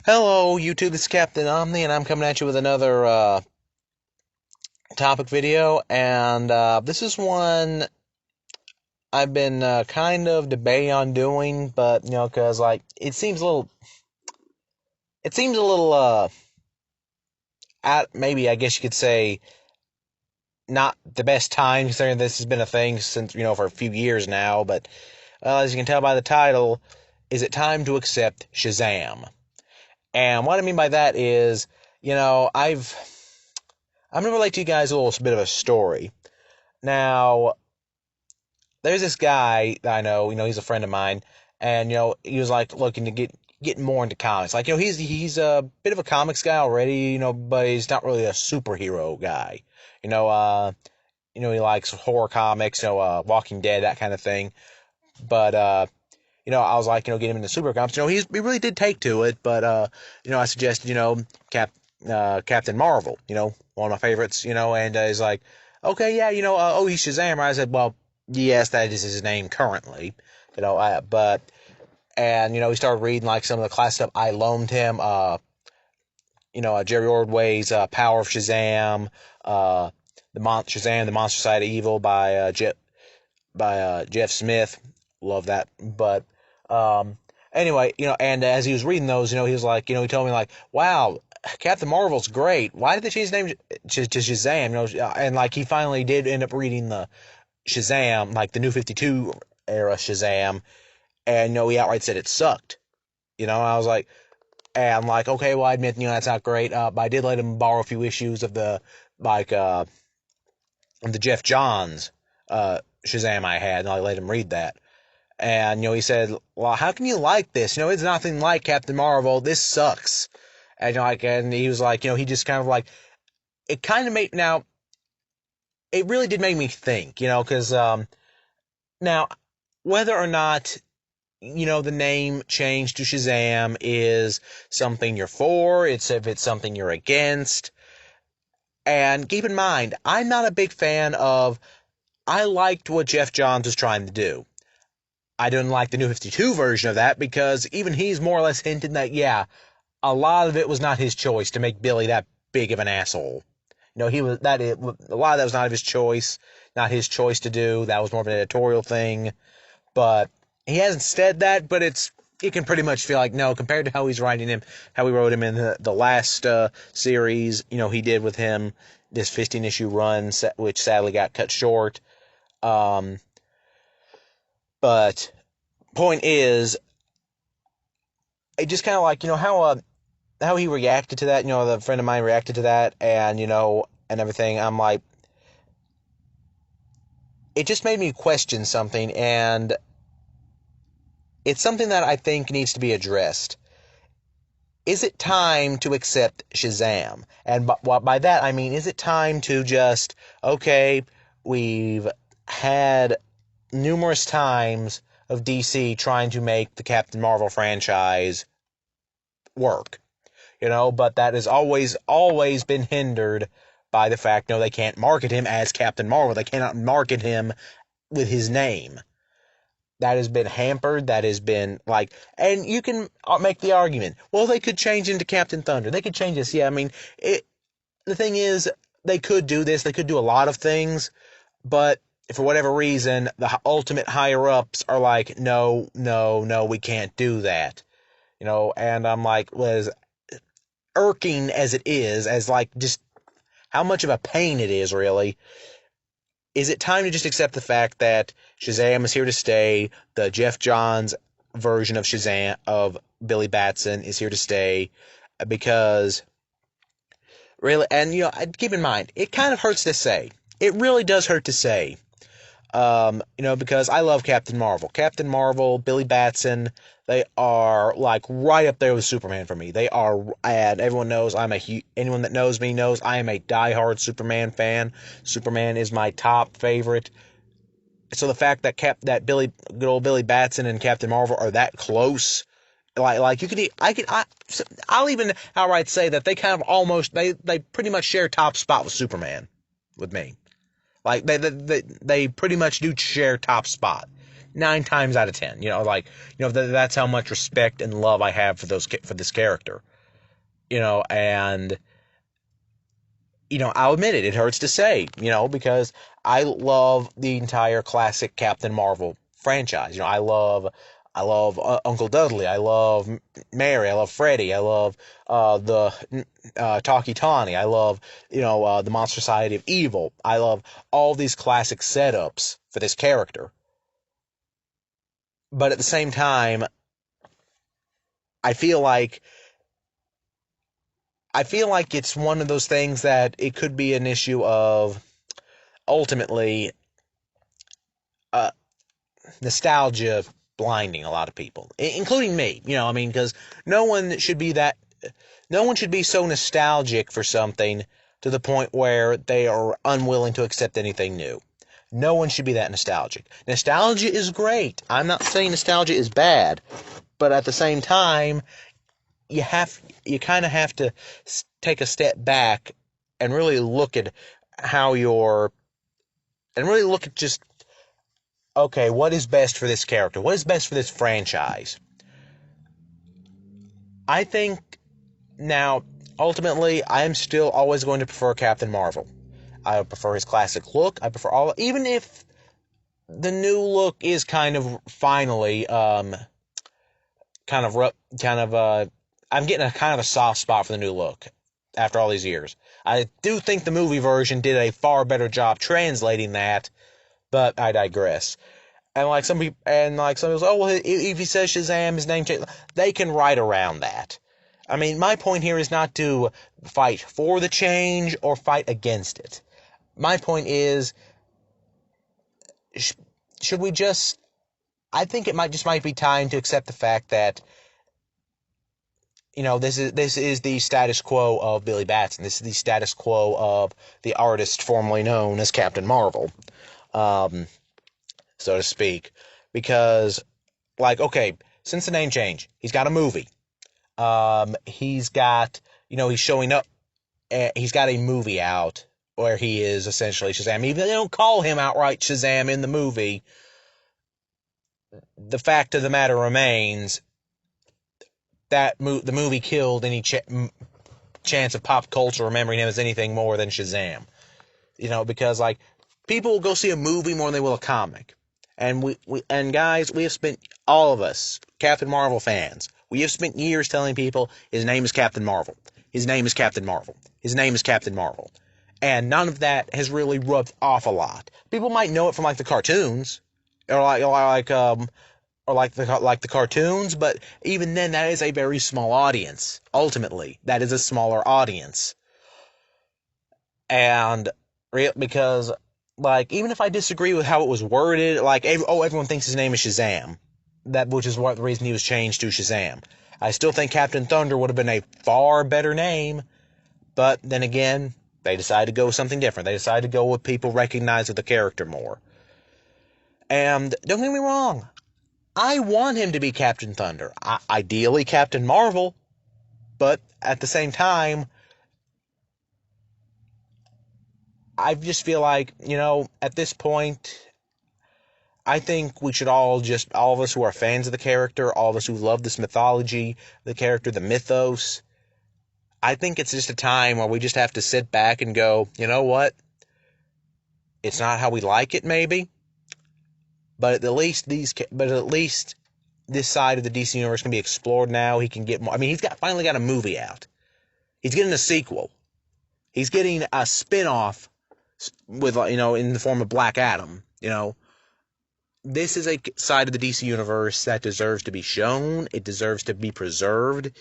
Hello, YouTube. This is Captain Omni, and I'm coming at you with another topic video. And this is one I've been kind of debating on doing, but because like it seems a little maybe I guess you could say not the best time considering this has been a thing since for a few years now. But as you can tell by the title, is it time to accept Shazam? And what I mean by that is, I'm gonna relate to you guys a little bit of a story. Now, there's this guy that I know, he's a friend of mine, and he was like looking to get more into comics. Like, he's a bit of a comics guy already, but he's not really a superhero guy. You know, uh, he likes horror comics, Walking Dead, that kind of thing. But I was like, get him into super comics. He really did take to it, but I suggested, Captain Marvel, one of my favorites, and he's like, okay, yeah, he's Shazam, right? I said, well, yes, that is his name currently, he started reading like some of the classic stuff I loaned him, Jerry Ordway's Power of Shazam, Shazam, the Monster Side of Evil by Jeff Smith. Love that, but anyway, and as he was reading those, he was like, he told me like, wow, Captain Marvel's great. Why did they change his name to Shazam? And like he finally did end up reading the Shazam, like the New 52 era Shazam, and he outright said it sucked. I was like, and I'm like, okay, well, I admit, that's not great. But I did let him borrow a few issues of the the Jeff Johns Shazam I had, and I let him read that. And he said, well, how can you like this? It's nothing like Captain Marvel. This sucks. And and he was like, he just kind of like, it kind of made, now, it really did make me think, because now, whether or not, the name change to Shazam is something you're for, if it's something you're against. And keep in mind, I'm not a big fan of, I liked what Jeff Johns was trying to do. I didn't like the New 52 version of that because even he's more or less hinted that, yeah, a lot of it was not his choice to make Billy that big of an asshole. He was a lot of that was not his choice, not his choice to do. That was more of an editorial thing. But he hasn't said that, but you can pretty much feel like, no, compared to how he's writing him, how he wrote him in the last series, he did with him, this 15-issue run, which sadly got cut short. But point is, it just kind of like, how he reacted to that, the friend of mine reacted to that, and, and everything. I'm like, it just made me question something, and it's something that I think needs to be addressed. Is it time to accept Shazam? And by that, I mean, is it time to just, okay, we've had numerous times of DC trying to make the Captain Marvel franchise work, but that has always been hindered by the fact, they can't market him as Captain Marvel. They cannot market him with his name. That has been hampered. That has been like, and you can make the argument, well, they could change into Captain Thunder. They could change this. Yeah, I mean, the thing is, they could do this. They could do a lot of things, but for whatever reason, the ultimate higher ups are like, no, no, no, we can't do that. And I'm like, well, as irking as it is, as like just how much of a pain it is, really, is it time to just accept the fact that Shazam is here to stay? The Jeff Johns version of Shazam, of Billy Batson, is here to stay, because really, and keep in mind, it kind of hurts to say. It really does hurt to say. Because I love Captain Marvel. Captain Marvel, Billy Batson, they are like right up there with Superman for me. They are, and everyone knows anyone that knows me knows I am a diehard Superman fan. Superman is my top favorite. So the fact that good old Billy Batson and Captain Marvel are that close, like I'll even outright say that they kind of they pretty much share top spot with Superman with me. Like, they pretty much do share top spot. 9 times out of 10. That's how much respect and love I have for this character. And I'll admit it. It hurts to say, because I love the entire classic Captain Marvel franchise. I love Uncle Dudley. I love Mary. I love Freddy. I love the Talkie Tawny. I love the Monster Society of Evil. I love all these classic setups for this character. But at the same time, I feel like it's one of those things that it could be an issue of ultimately nostalgia blinding a lot of people, including me. Because no one should be so nostalgic for something to the point where they are unwilling to accept anything new. No one should be that nostalgic. Nostalgia is great. I'm not saying nostalgia is bad, but at the same time, you kind of have to take a step back and really look at just, okay, what is best for this character? What is best for this franchise? I think now, ultimately, I am still always going to prefer Captain Marvel. I prefer his classic look. I prefer even if the new look is kind of finally, I'm getting a kind of a soft spot for the new look after all these years. I do think the movie version did a far better job translating that, but I digress. And some people say, oh, well, if he says Shazam, his name changes. They can write around that. My point here is not to fight for the change or fight against it. My point is, should we just... I think it might be time to accept the fact that, this is the status quo of Billy Batson. This is the status quo of the artist formerly known as Captain Marvel, so to speak. Because, okay, since the name change, he's got a movie. He's got, he's showing up. He's got a movie out where he is essentially Shazam. Even if they don't call him outright Shazam in the movie, the fact of the matter remains that the movie killed any chance of pop culture remembering him as anything more than Shazam. Because people will go see a movie more than they will a comic. And guys, we have spent, all of us, Captain Marvel fans, we have spent years telling people his name is Captain Marvel. His name is Captain Marvel. His name is Captain Marvel. And none of that has really rubbed off a lot. People might know it from the cartoons, or the cartoons, but even then, that is a very small audience. Ultimately, that is a smaller audience. And because, even if I disagree with how it was worded, everyone thinks his name is Shazam, which is the reason he was changed to Shazam. I still think Captain Thunder would have been a far better name, but then again, they decided to go with something different. They decided to go with people recognize the character more. And don't get me wrong, I want him to be Captain Thunder. Ideally, Captain Marvel. But at the same time, I just feel like, at this point, I think we should all of us who are fans of the character, all of us who love this mythology, the character, the mythos, I think it's just a time where we just have to sit back and go, you know what? It's not how we like it, maybe. But at least this side of the DC universe can be explored now. He can get more. He's finally got a movie out. He's getting a sequel. He's getting a spin-off with, in the form of Black Adam. This is a side of the DC universe that deserves to be shown. It deserves to be preserved,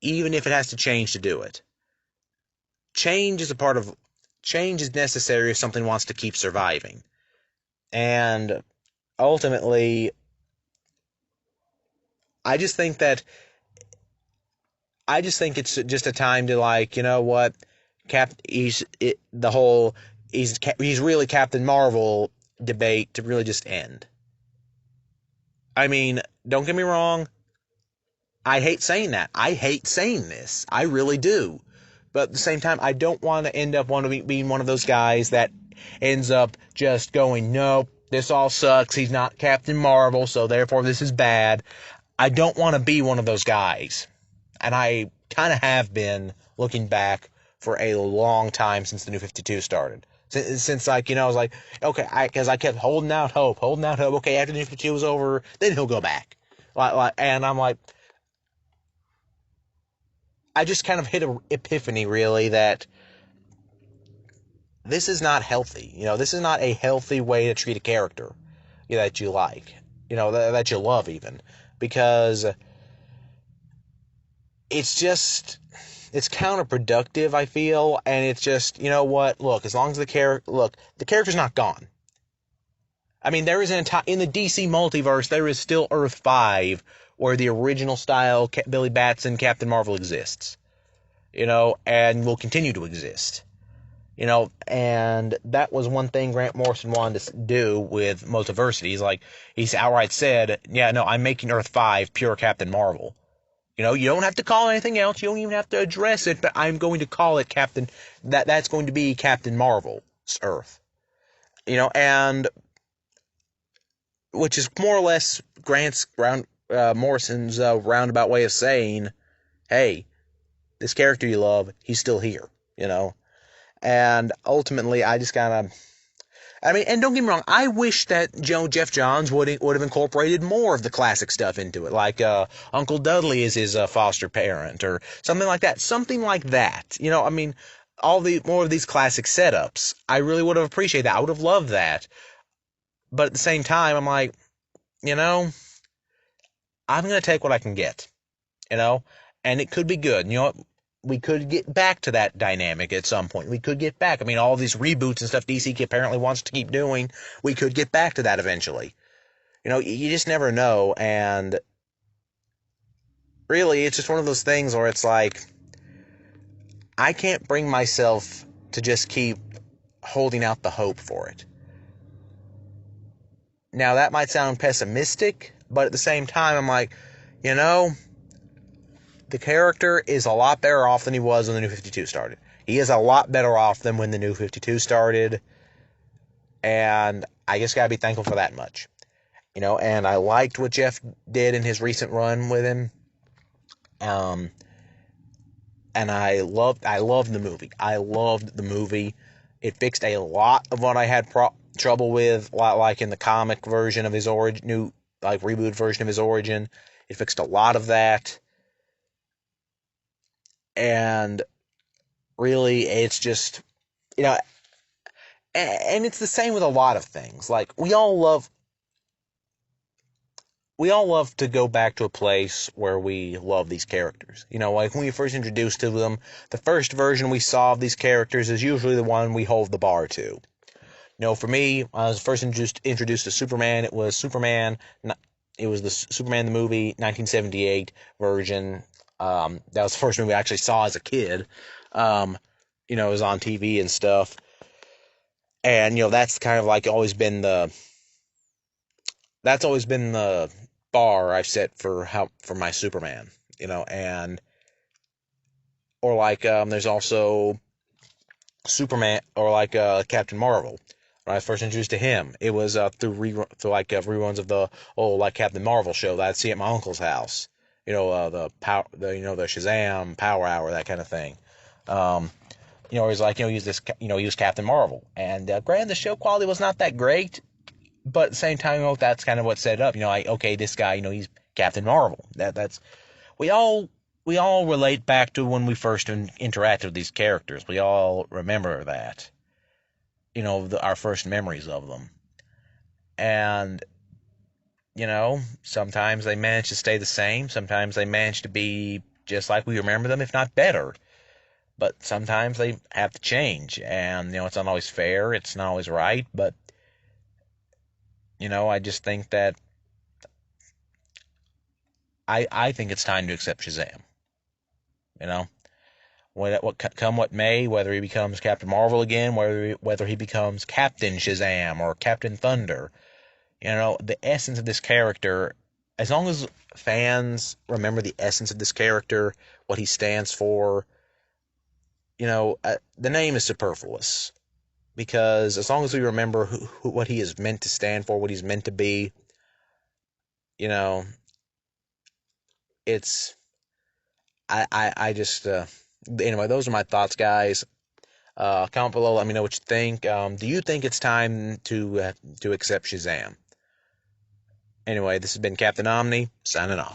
even if it has to change to do it. Change is necessary if something wants to keep surviving. And ultimately, I just think it's just a time to you know what, he's really Captain Marvel debate to really just end. Don't get me wrong, I hate saying that. I hate saying this. I really do. But at the same time, I don't want to end up being one of those guys that ends up just going, nope, this all sucks. He's not Captain Marvel, so therefore this is bad. I don't want to be one of those guys. And I kind of have been, looking back, for a long time since the New 52 started. Since like, I was like, okay, because I kept holding out hope. Okay, after the New 52 was over, then he'll go back. And I'm like, I just kind of hit an epiphany, really, that this is not healthy. This is not a healthy way to treat a character that you like, that you love even, because it's counterproductive, I feel, and it's just, what, look, as long as the character's not gone. I mean, there is in the DC multiverse, there is still Earth 5, where the original style Billy Batson Captain Marvel exists, and will continue to exist. And that was one thing Grant Morrison wanted to do with Multiversity. He's outright said, yeah, no, I'm making Earth 5 pure Captain Marvel. You don't have to call it anything else. You don't even have to address it, but I'm going to call it that's going to be Captain Marvel's Earth. And which is more or less Morrison's roundabout way of saying, hey, this character you love, he's still here, And ultimately, I just kind of, and don't get me wrong, I wish that Jeff Johns would have incorporated more of the classic stuff into it, like Uncle Dudley is his foster parent, or something like that. All the more of these classic setups. I really would have appreciated that. I would have loved that. But at the same time, I'm like, I'm going to take what I can get, and it could be good. We could get back to that dynamic at some point. We could get back. All these reboots and stuff DC apparently wants to keep doing, we could get back to that eventually. You just never know, and really, it's just one of those things where it's like, I can't bring myself to just keep holding out the hope for it. Now, that might sound pessimistic, but at the same time, I'm like, the character is a lot better off than he was when the New 52 started. He is a lot better off than when the New 52 started, and I just gotta be thankful for that much. And I liked what Jeff did in his recent run with him. And I loved the movie. I loved the movie. It fixed a lot of what I had trouble with, like in the comic version of his origin, reboot version of his origin. It fixed a lot of that. And really, it's just, and it's the same with a lot of things. Like, we all love to go back to a place where we love these characters. Like when we first introduced to them, the first version we saw of these characters is usually the one we hold the bar to. For me, when I was first introduced to Superman, it was Superman. It was the Superman the movie 1978 version. That was the first movie I actually saw as a kid. It was on TV and stuff. And, that's kind of like always been the bar I've set for my Superman, and, or like, there's also Superman, or like, Captain Marvel. When I was first introduced to him, it was, through reruns of the Captain Marvel show that I'd see at my uncle's house. The Shazam Power Hour, that kind of thing. He's like, use Captain Marvel. And granted, the show quality was not that great, but at the same time, that's kind of what set it up. Okay, this guy, he's Captain Marvel. That's we all relate back to when we first interacted with these characters. We all remember that. Our first memories of them. And sometimes they manage to stay the same. Sometimes they manage to be just like we remember them, if not better. But sometimes they have to change. And, it's not always fair. It's not always right. But, I just think that I think it's time to accept Shazam. Come what may, whether he becomes Captain Marvel again, whether he becomes Captain Shazam or Captain Thunder. The essence of this character, as long as fans remember the essence of this character, what he stands for, the name is superfluous. because as long as we remember what he is meant to stand for, what he's meant to be, you know, it's I just anyway, those are my thoughts, guys. Comment below, let me know what you think. Do you think it's time to accept Shazam? Anyway, this has been Captain Omni signing off.